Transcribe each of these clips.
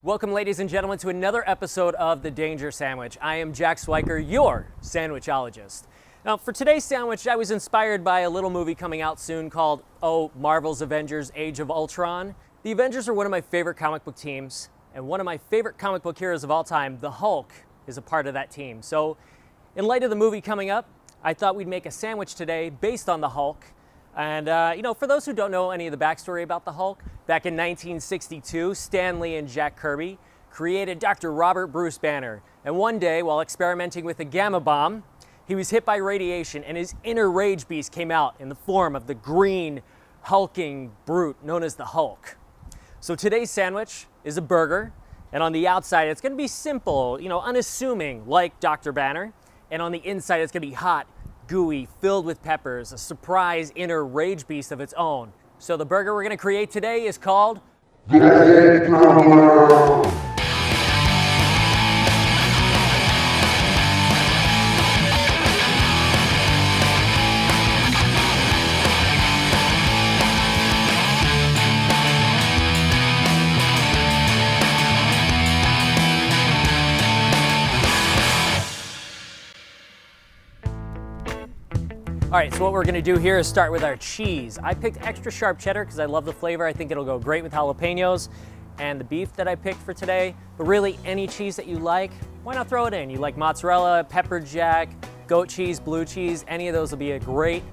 Welcome, ladies and gentlemen, to another episode of The Danger Sandwich. I am Jack Swiker, your sandwichologist. Now, for today's sandwich, I was inspired by a little movie coming out soon called, Marvel's Avengers Age of Ultron. The Avengers are one of my favorite comic book teams, and one of my favorite comic book heroes of all time, the Hulk, is a part of that team. So, in light of the movie coming up, I thought we'd make a sandwich today based on the Hulk. And, for those who don't know any of the backstory about the Hulk, back in 1962, Stan Lee and Jack Kirby created Dr. Robert Bruce Banner. And one day, while experimenting with a gamma bomb, he was hit by radiation and his inner rage beast came out in the form of the green, hulking brute known as the Hulk. So today's sandwich is a burger, and on the outside it's going to be simple, unassuming, like Dr. Banner. And on the inside it's going to be hot, gooey, filled with peppers, a surprise inner rage beast of its own. So the burger we're going to create today is called All right, so what we're gonna do here is start with our cheese. I picked extra sharp cheddar because I love the flavor. I think it'll go great with jalapenos. And the beef that I picked for today, but really any cheese that you like, why not throw it in? You like mozzarella, pepper jack, goat cheese, blue cheese, any of those will be a great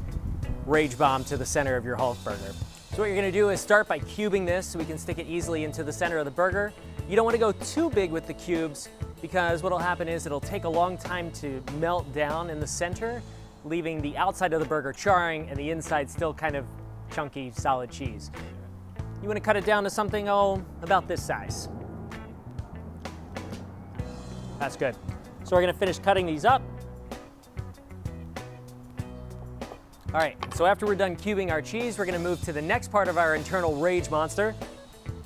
rage bomb to the center of your Hulk burger. So what you're gonna do is start by cubing this so we can stick it easily into the center of the burger. You don't wanna go too big with the cubes because what'll happen is it'll take a long time to melt down in the center, leaving the outside of the burger charring and the inside still kind of chunky, solid cheese. You want to cut it down to something, about this size. That's good. So we're going to finish cutting these up. All right, so after we're done cubing our cheese, we're going to move to the next part of our internal rage monster,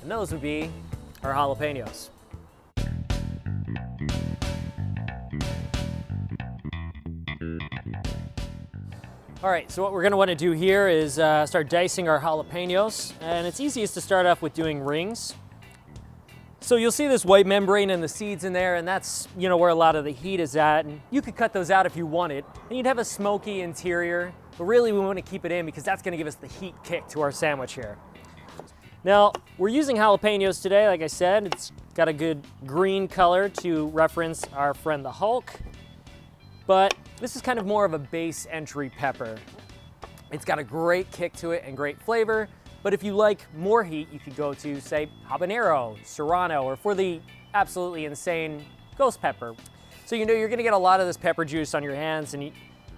and those would be our jalapenos. All right, so what we're gonna wanna do here is start dicing our jalapenos, and it's easiest to start off with doing rings. So you'll see this white membrane and the seeds in there, and that's where a lot of the heat is at. And you could cut those out if you wanted, and you'd have a smoky interior, but really we wanna keep it in because that's gonna give us the heat kick to our sandwich here. Now, we're using jalapenos today, like I said. It's got a good green color to reference our friend the Hulk, but this is kind of more of a base entry pepper. It's got a great kick to it and great flavor, but if you like more heat, you could go to, say, habanero, serrano, or for the absolutely insane, ghost pepper. So you're gonna get a lot of this pepper juice on your hands, and you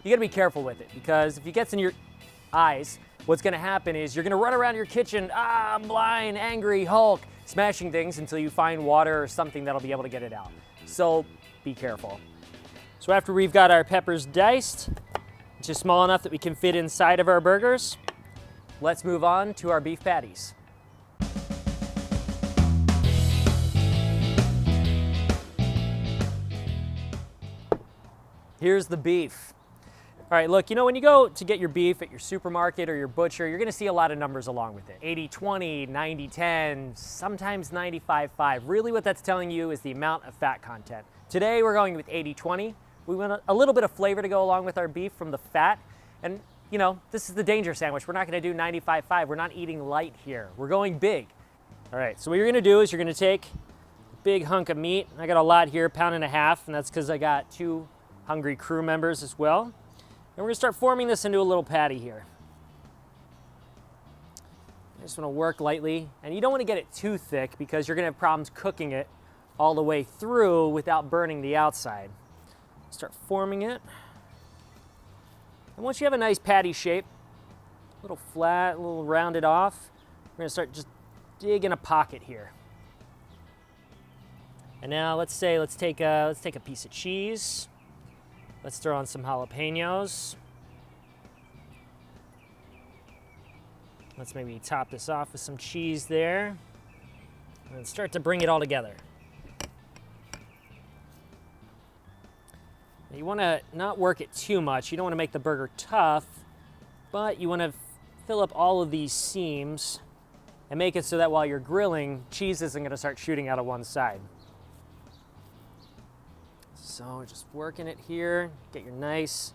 gotta be careful with it, because if it gets in your eyes, what's gonna happen is you're gonna run around your kitchen, I'm blind, angry, Hulk, smashing things until you find water or something that'll be able to get it out. So be careful. So after we've got our peppers diced, just small enough that we can fit inside of our burgers, let's move on to our beef patties. Here's the beef. All right, look, when you go to get your beef at your supermarket or your butcher, you're gonna see a lot of numbers along with it. 80-20, 90-10, sometimes 95-5. Really what that's telling you is the amount of fat content. Today we're going with 80-20. We want a little bit of flavor to go along with our beef from the fat. And, this is the danger sandwich. We're not gonna do 95-5. We're not eating light here. We're going big. All right, so what you're gonna do is you're gonna take a big hunk of meat. I got a lot here, 1.5 pounds, and that's because I got 2 hungry crew members as well. And we're gonna start forming this into a little patty here. I just wanna work lightly, and you don't wanna get it too thick because you're gonna have problems cooking it all the way through without burning the outside. Start forming it. And once you have a nice patty shape, a little flat, a little rounded off, we're gonna start just digging a pocket here. And now let's take a piece of cheese. Let's throw on some jalapenos. Let's maybe top this off with some cheese there. And start to bring it all together. You want to not work it too much. You don't want to make the burger tough, but you want to fill up all of these seams and make it so that while you're grilling, cheese isn't going to start shooting out of one side. So just working it here, get your nice,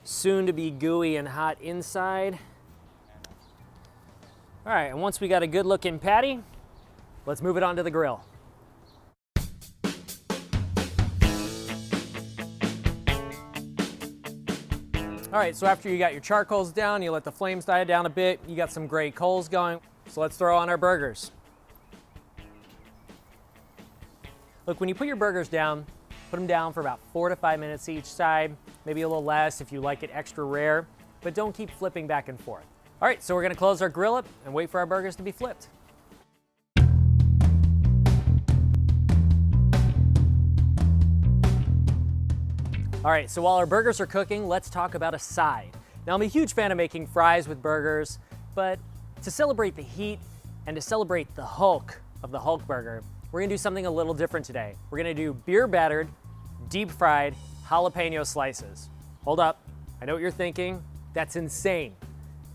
soon to be gooey and hot inside. All right, and once we got a good looking patty, let's move it onto the grill. All right, so after you got your charcoals down, you let the flames die down a bit, you got some great coals going, so let's throw on our burgers. Look, when you put your burgers down, put them down for about 4 to 5 minutes each side, maybe a little less if you like it extra rare, but don't keep flipping back and forth. All right, so we're gonna close our grill up and wait for our burgers to be flipped. All right, so while our burgers are cooking, let's talk about a side. Now, I'm a huge fan of making fries with burgers, but to celebrate the heat and to celebrate the Hulk of the Hulk burger, we're gonna do something a little different today. We're gonna do beer battered, deep fried jalapeno slices. Hold up, I know what you're thinking. That's insane.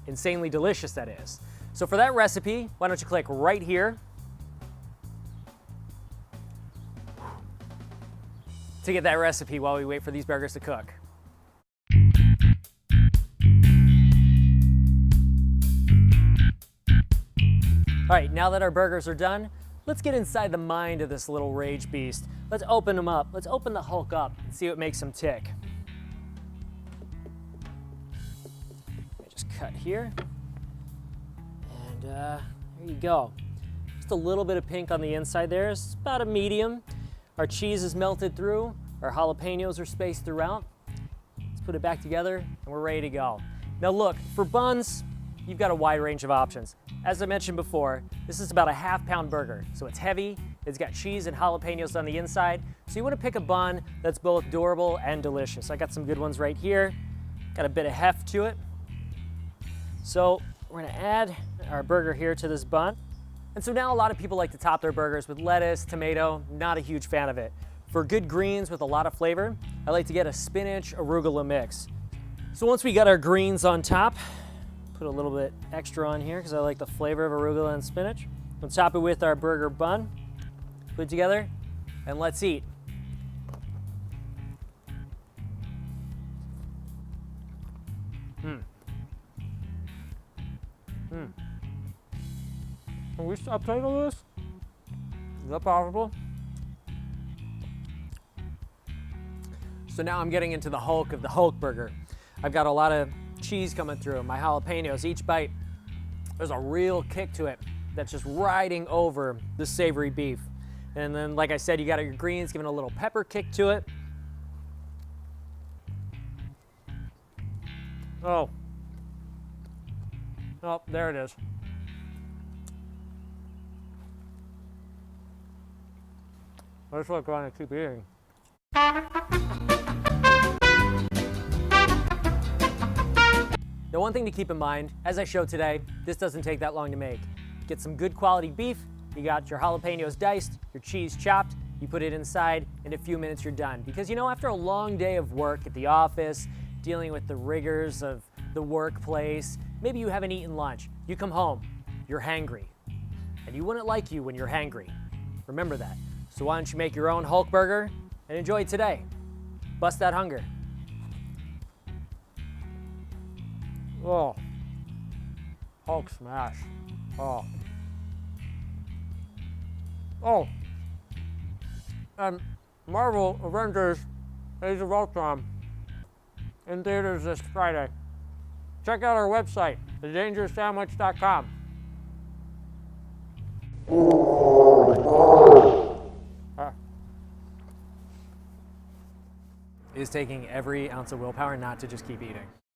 Insanely delicious, that is. So for that recipe, why don't you click right here to get that recipe while we wait for these burgers to cook. All right, now that our burgers are done, let's get inside the mind of this little rage beast. Let's open him up. Let's open the Hulk up and see what makes him tick. Just cut here. And there you go. Just a little bit of pink on the inside there. It's about a medium. Our cheese is melted through. Our jalapenos are spaced throughout. Let's put it back together and we're ready to go. Now look, for buns, you've got a wide range of options. As I mentioned before, this is about a half-pound burger. So it's heavy, it's got cheese and jalapenos on the inside. So you want to pick a bun that's both durable and delicious. I got some good ones right here. Got a bit of heft to it. So we're gonna add our burger here to this bun. And so now a lot of people like to top their burgers with lettuce, tomato. Not a huge fan of it. For good greens with a lot of flavor, I like to get a spinach arugula mix. So once we got our greens on top, put a little bit extra on here because I like the flavor of arugula and spinach. We'll top it with our burger bun, put it together, and let's eat. Can we stop title this? Is that possible? So now I'm getting into the Hulk of the Hulk burger. I've got a lot of cheese coming through, my jalapenos, each bite, there's a real kick to it that's just riding over the savory beef. And then, like I said, you got your greens, giving a little pepper kick to it. Oh, there it is. I just want to keep eating. Now, one thing to keep in mind, as I showed today, this doesn't take that long to make. Get some good quality beef, you got your jalapenos diced, your cheese chopped, you put it inside, in a few minutes you're done. Because you know, after a long day of work at the office, dealing with the rigors of the workplace, maybe you haven't eaten lunch, you come home, you're hangry. And you wouldn't like you when you're hangry. Remember that. So why don't you make your own Hulk burger and enjoy it today. Bust that hunger. Oh, Hulk smash. Oh. Oh. And Marvel Avengers Age of Ultron in theaters this Friday. Check out our website, thedangeroussandwich.com. It is taking every ounce of willpower not to just keep eating.